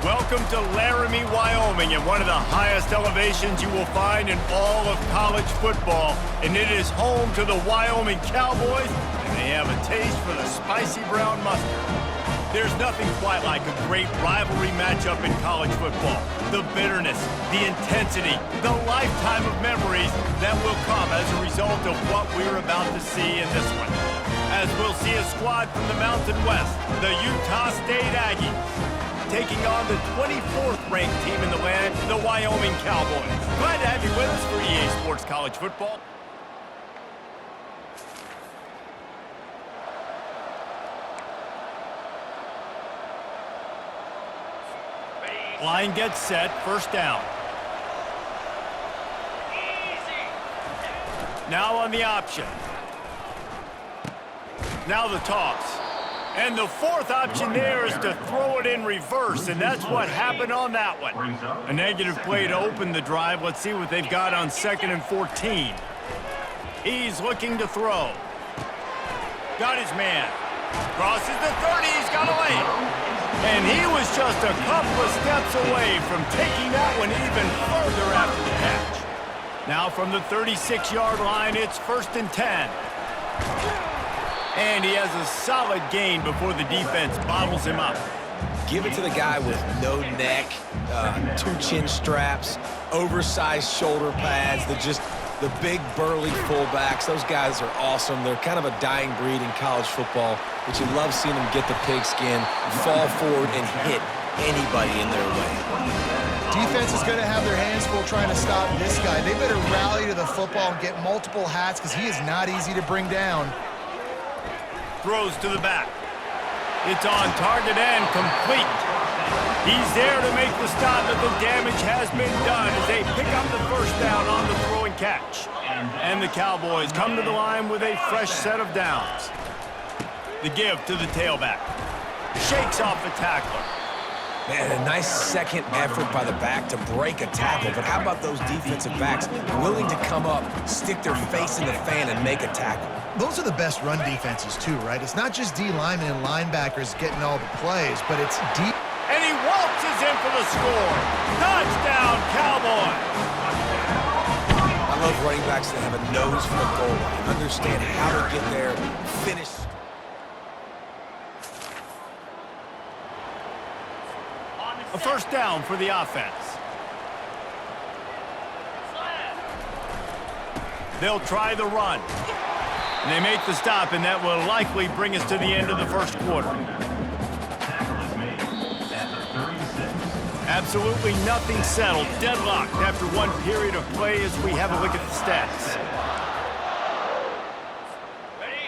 Welcome to Laramie, Wyoming, at one of the highest elevations you will find in all of college football. And it is home to the Wyoming Cowboys, and they have a taste for the spicy brown mustard. There's nothing quite like a great rivalry matchup in college football. The bitterness, the intensity, the lifetime of memories that will come as a result of what we're about to see in this one. As we'll see a squad from the Mountain West, the Utah State Aggies, taking on the 24th ranked team in the land, the Wyoming Cowboys. Glad to have you with us for EA Sports College Football. Line gets set, first down. Now on the option. Now the toss. And the fourth option there is to throw it in reverse, and that's what happened on that one. A negative play to open the drive. Let's see what they've got on 2nd and 14. He's looking to throw. Got his man. Crosses the 30, he's got a lane. And he was just a couple of steps away from taking that one even further after the catch. Now from the 36-yard line, it's 1st and 10. And he has a solid gain before the defense bottles him up. Give it to the guy with no neck, 2 chin straps, oversized shoulder pads, the big burly fullbacks. Those guys are awesome. They're kind of a dying breed in college football, but you love seeing them get the pigskin, fall forward, and hit anybody in their way. Defense is going to have their hands full trying to stop this guy. They better rally to the football and get multiple hats because he is not easy to bring down. Throws to the back. It's on target and complete. He's there to make the stop, but the damage has been done as they pick up the first down on the throw and catch. And the Cowboys come to the line with a fresh set of downs. The give to the tailback. Shakes off the tackler. Man, a nice second effort by the back to break a tackle, but how about those defensive backs willing to come up, stick their face in the fan, and make a tackle? Those are the best run defenses too, right? It's not just D linemen and linebackers getting all the plays, but it's deep. And he waltzes in for the score. Touchdown, Cowboys! I love running backs that have a nose for the goal line, understand how to get there, finish. A first down for the offense. They'll try the run. And they make the stop, and that will likely bring us to the end of the first quarter. Absolutely nothing settled. Deadlocked after one period of play as we have a look at the stats.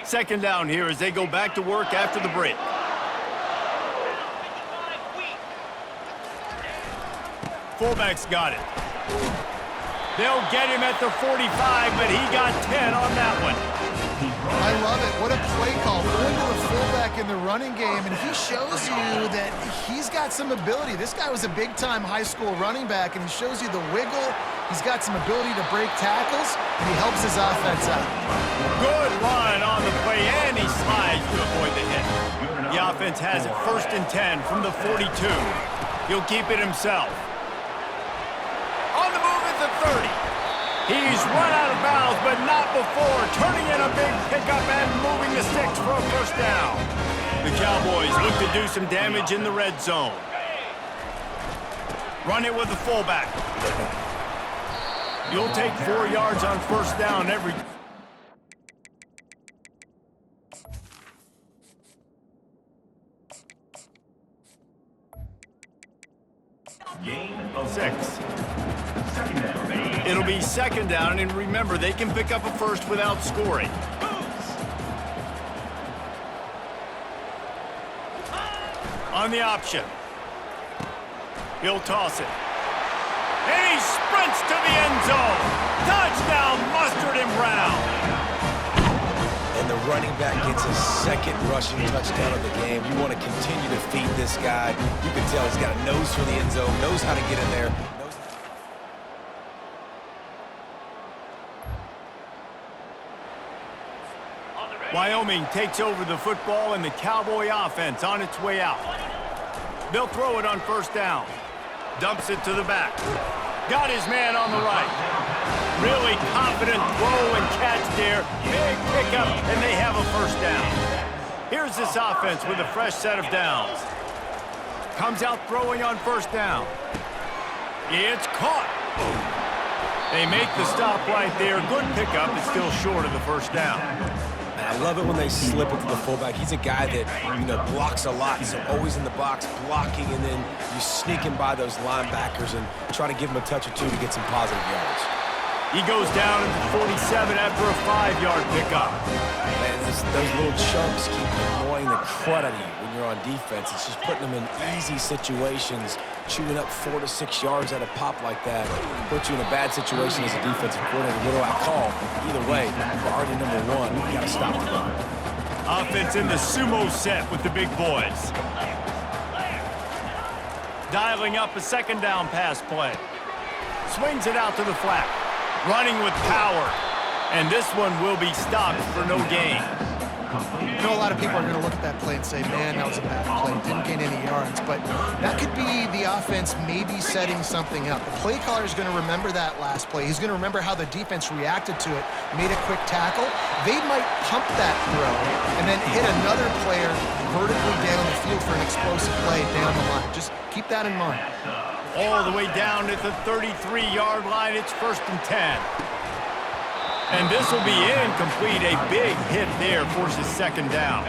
Second down here as they go back to work after the break. Fullback's got it. They'll get him at the 45, but he got 10 on that one. I love it. What a play call. Going to the fullback in the running game, and he shows you that he's got some ability. This guy was a big-time high school running back, and he shows you the wiggle. He's got some ability to break tackles, and he helps his offense out. Good run on the play, and he slides to avoid the hit. The offense has it 1st and 10 from the 42. He'll keep it himself. On the move at the 30. He's run out of bounds, but not before turning in a big pickup and moving the sticks for a first down. The Cowboys look to do some damage in the red zone. Run it with the fullback. You'll take 4 yards on first down every... Gain of 6. It'll be second down, and remember, they can pick up a first without scoring. On the option. He'll toss it. And he sprints to the end zone. Touchdown, Mustard and Brown. And the running back gets his second rushing touchdown of the game. You want to continue to feed this guy. You can tell he's got a nose for the end zone, knows how to get in there. Wyoming takes over the football and the Cowboy offense on its way out. They'll throw it on first down. Dumps it to the back. Got his man on the right. Really confident throw and catch there. Big pickup, and they have a first down. Here's this offense with a fresh set of downs. Comes out throwing on first down. It's caught. They make the stop right there. Good pickup. It's still short of the first down. I love it when they slip it to the fullback. He's a guy that, blocks a lot. He's always in the box blocking, and then you sneak in by those linebackers and try to give him a touch or two to get some positive yards. He goes down at the 47 after a 5-yard pickup. Man, those little chunks keep annoying the crud out of you when you're on defense. It's just putting them in easy situations, chewing up 4 to 6 yards at a pop like that. Puts you in a bad situation as a defensive coordinator. What do I call? Either way, priority number one, you got to stop the run. Offense in the sumo set with the big boys. Dialing up a second down pass play. Swings it out to the flat. Running with power. And this one will be stopped for no gain. A lot of people are going to look at that play and say, man, that was a bad play. Didn't gain any yards. But that could be the offense maybe setting something up. The play caller is going to remember that last play. He's going to remember how the defense reacted to it, made a quick tackle. They might pump that throw and then hit another player vertically down the field for an explosive play down the line. Just keep that in mind. All the way down at the 33-yard line. It's 1st and 10. And this will be incomplete. A big hit there forces second down.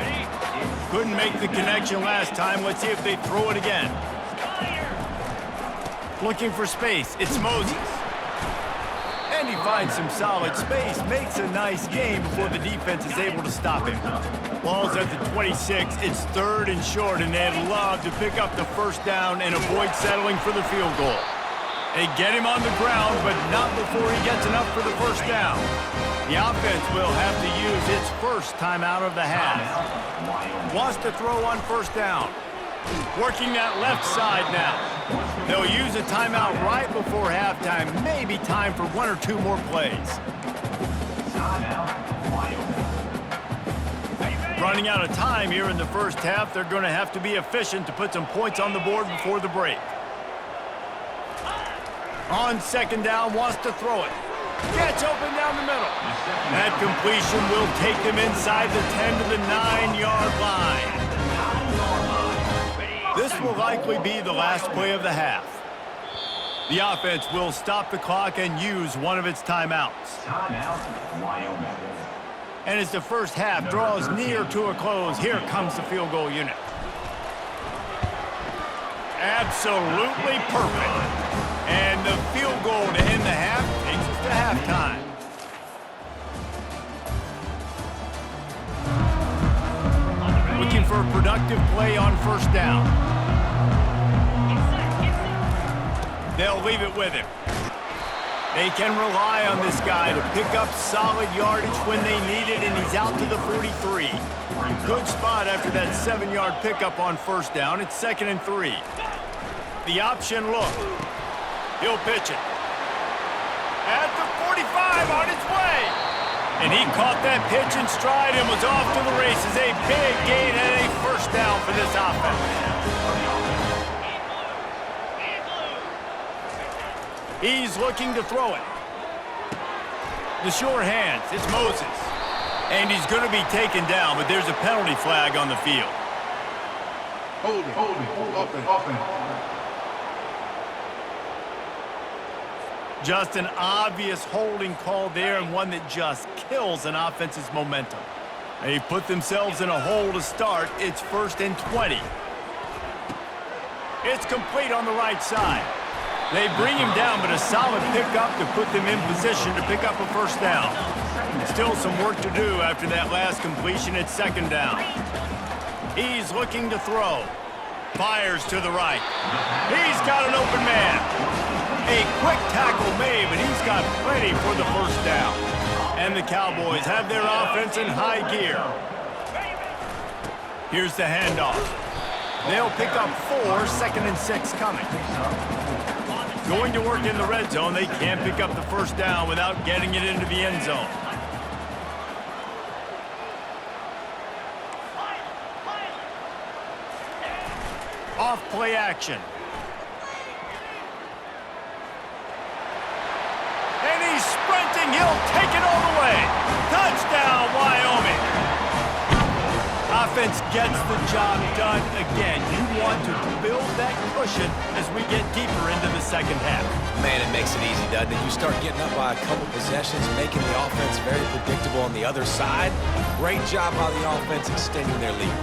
Couldn't make the connection last time. Let's see if they throw it again. Looking for space. It's Moses. And he finds some solid space. Makes a nice game before the defense is able to stop him. Ball's at the 26. It's 3rd and short, and they'd love to pick up the first down and avoid settling for the field goal. They get him on the ground, but not before he gets enough for the first down. The offense will have to use its first timeout of the half. Wants to throw on first down. Working that left side now. They'll use a timeout right before halftime. Maybe time for 1 or 2 more plays. Running out of time here in the first half. They're going to have to be efficient to put some points on the board before the break. On second down, wants to throw it. Gets open down the middle. That completion will take them inside the 10 to the 9-yard line. This will likely be the last play of the half. The offense will stop the clock and use one of its timeouts. Wyoming. And as the first half draws near to a close, here comes the field goal unit. Absolutely perfect. And the field goal to end the half takes us to halftime. Looking for a productive play on first down. They'll leave it with him. They can rely on this guy to pick up solid yardage when they need it, and he's out to the 43. Good spot after that 7-yard pickup on first down. It's 2nd and 3. The option look. He'll pitch it. At the 45 on its way. And he caught that pitch in stride and was off to the races. A big gain and a first down for this offense. He's looking to throw it. The sure hands. It's Moses. And he's going to be taken down, but there's a penalty flag on the field. Hold it. Just an obvious holding call there, and one that just kills an offense's momentum. They put themselves in a hole to start. It's 1st and 20. It's complete on the right side. They bring him down, but a solid pickup to put them in position to pick up a first down. Still some work to do after that last completion. It's 2nd down. He's looking to throw. Fires to the right. He's got an open man. A quick tackle made, but he's got plenty for the first down. And the Cowboys have their offense in high gear. Here's the handoff. They'll pick up 4, 2nd and 6 coming. Going to work in the red zone. They can't pick up the first down without getting it into the end zone. Off play action. And he's sprinting. He'll take it all the way. Touchdown, Wyoming. Offense gets the job done again. You want to build that cushion as we get deeper into the second half. Man, it makes it easy, doesn't it? You start getting up by a couple possessions, making the offense very predictable on the other side. Great job by the offense extending their lead.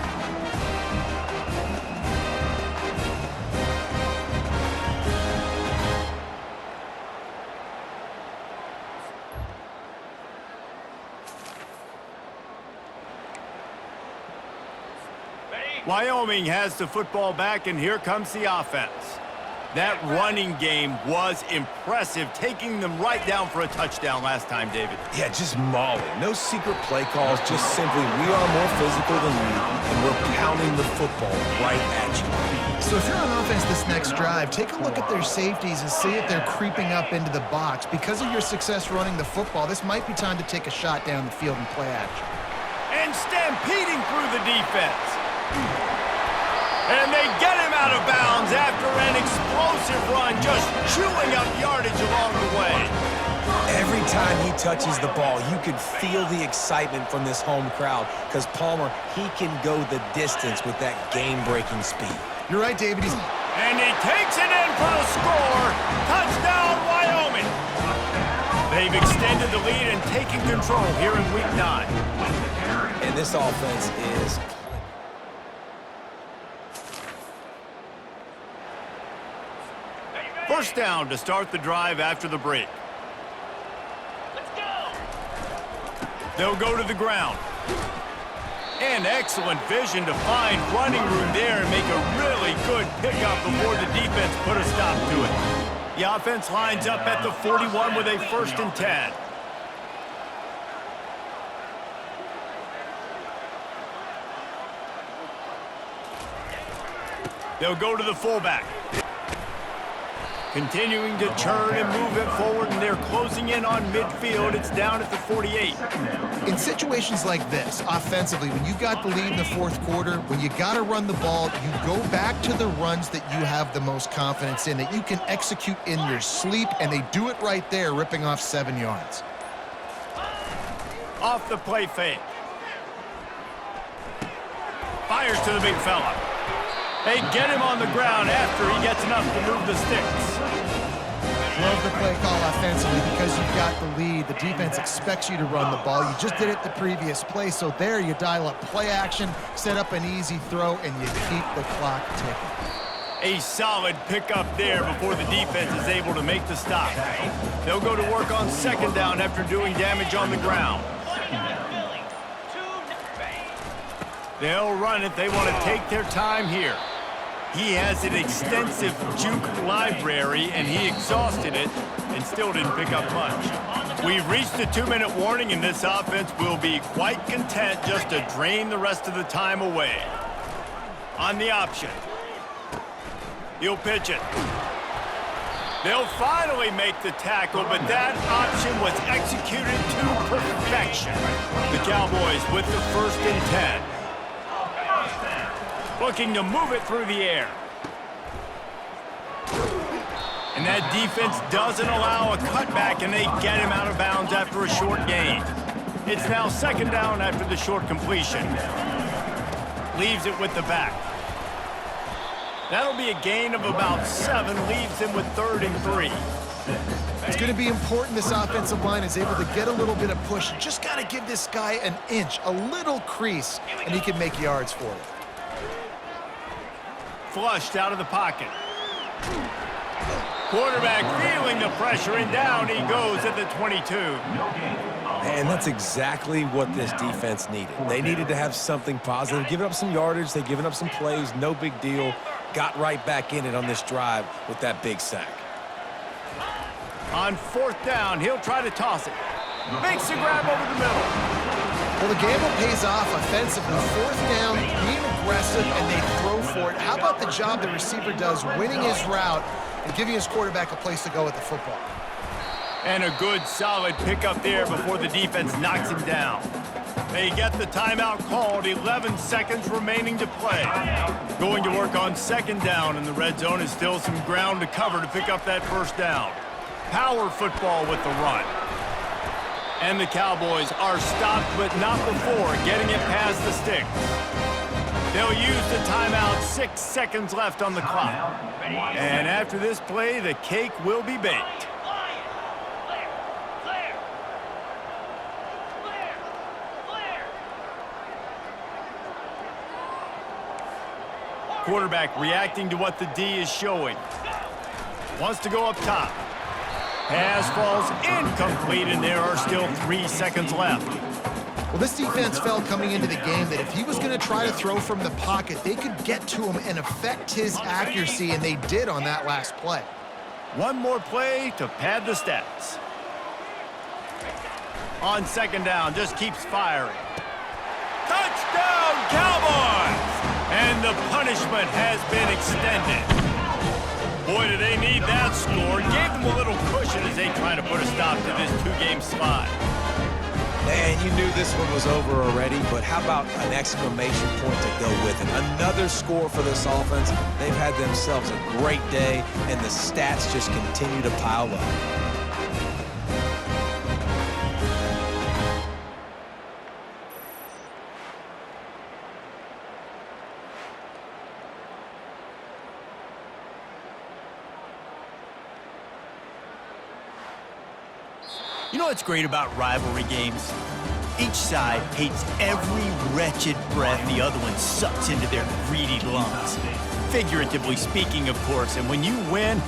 Wyoming has the football back, and here comes the offense. That running game was impressive, taking them right down for a touchdown last time, David. Yeah, just mauling. No secret play calls, just simply we are more physical than you, and we're pounding the football right at you. So if you're on offense this next drive, take a look at their safeties and see if they're creeping up into the box. Because of your success running the football, this might be time to take a shot down the field and play action. And stampeding through the defense. And they get him out of bounds after an explosive run, just chewing up yardage along the way. Every time he touches the ball, you can feel the excitement from this home crowd because Palmer, he can go the distance with that game-breaking speed. You're right, David. And he takes it in for the score. Touchdown, Wyoming. They've extended the lead and taken control here in Week 9. And this offense is... First down to start the drive after the break. Let's go. They'll go to the ground. And excellent vision to find running room there and make a really good pickup before the defense put a stop to it. The offense lines up at the 41 with a 1st and 10. They'll go to the fullback. Continuing to churn and move it forward, and they're closing in on midfield. It's down at the 48. In situations like this, offensively, when you've got the lead in the fourth quarter, when you got to run the ball, you go back to the runs that you have the most confidence in, that you can execute in your sleep, and they do it right there, ripping off 7 yards. Off the play fake. Fires to the big fella. They get him on the ground after he gets enough to move the sticks. Love the play call offensively because you've got the lead. The defense expects you to run the ball. You just did it the previous play, so there you dial up play action, set up an easy throw, and you keep the clock ticking. A solid pickup there before the defense is able to make the stop. They'll go to work on 2nd down after doing damage on the ground. They'll run it. They want to take their time here. He has an extensive juke library, and he exhausted it and still didn't pick up much. We've reached the 2-minute warning, and this offense will be quite content just to drain the rest of the time away. On the option. He'll pitch it. They'll finally make the tackle, but that option was executed to perfection. The Cowboys with the 1st and 10. Looking to move it through the air. And that defense doesn't allow a cutback, and they get him out of bounds after a short gain. It's now 2nd down after the short completion. Leaves it with the back. That'll be a gain of about 7, leaves him with 3rd and 3. It's going to be important this offensive line is able to get a little bit of push. You just got to give this guy an inch, a little crease, and he can make yards for it. Flushed out of the pocket. Quarterback feeling the pressure, and down he goes at the 22. And that's exactly what this defense needed. They needed to have something positive. Giving up some yardage, they've given up some plays, no big deal. Got right back in it on this drive with that big sack. On 4th down, he'll try to toss it. Makes a grab over the middle. Well, the gamble pays off offensively. 4th down, being aggressive, and they throw for it. How about the job the receiver does, winning his route and giving his quarterback a place to go with the football? And a good, solid pickup there before the defense knocks him down. They get the timeout called, 11 seconds remaining to play. Going to work on second down, and the red zone is still some ground to cover to pick up that first down. Power football with the run. And the Cowboys are stopped, but not before getting it past the sticks. They'll use the timeout, 6 seconds left on the clock. And after this play, the cake will be baked. Quarterback reacting to what the D is showing. Wants to go up top. Pass falls incomplete, and there are still 3 seconds left. Well, this defense felt coming into the game that if he was going to try to throw from the pocket, they could get to him and affect his accuracy, and they did on that last play. One more play to pad the stats. On second down, just keeps firing. Touchdown, Cowboys! And the punishment has been extended. Boy, do they need that score. Gave them a little cushion as they try to put a stop to this 2-game slide. And you knew this one was over already, but how about an exclamation point to go with it? Another score for this offense. They've had themselves a great day, and the stats just continue to pile up. You know what's great about rivalry games? Each side hates every wretched breath the other one sucks into their greedy lungs. Figuratively speaking, of course, and when you win, is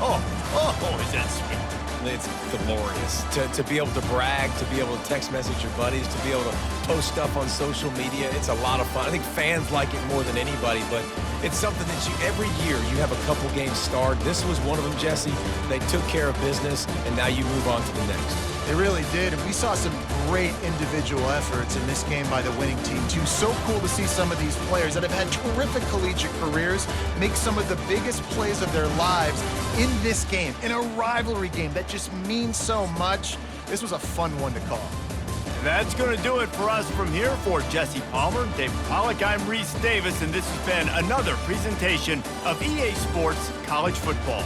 that sweet. It's glorious to be able to brag, to be able to text message your buddies, to be able to post stuff on social media. It's a lot of fun. I think fans like it more than anybody, but it's something that every year you have a couple games starred. This was one of them, Jesse. They took care of business, and now you move on to the next. They really did, and we saw some great individual efforts in this game by the winning team, too. So cool to see some of these players that have had terrific collegiate careers make some of the biggest plays of their lives in this game, in a rivalry game that just means so much. This was a fun one to call. That's going to do it for us from here. For Jesse Palmer, David Pollack, I'm Reese Davis, and this has been another presentation of EA Sports College Football.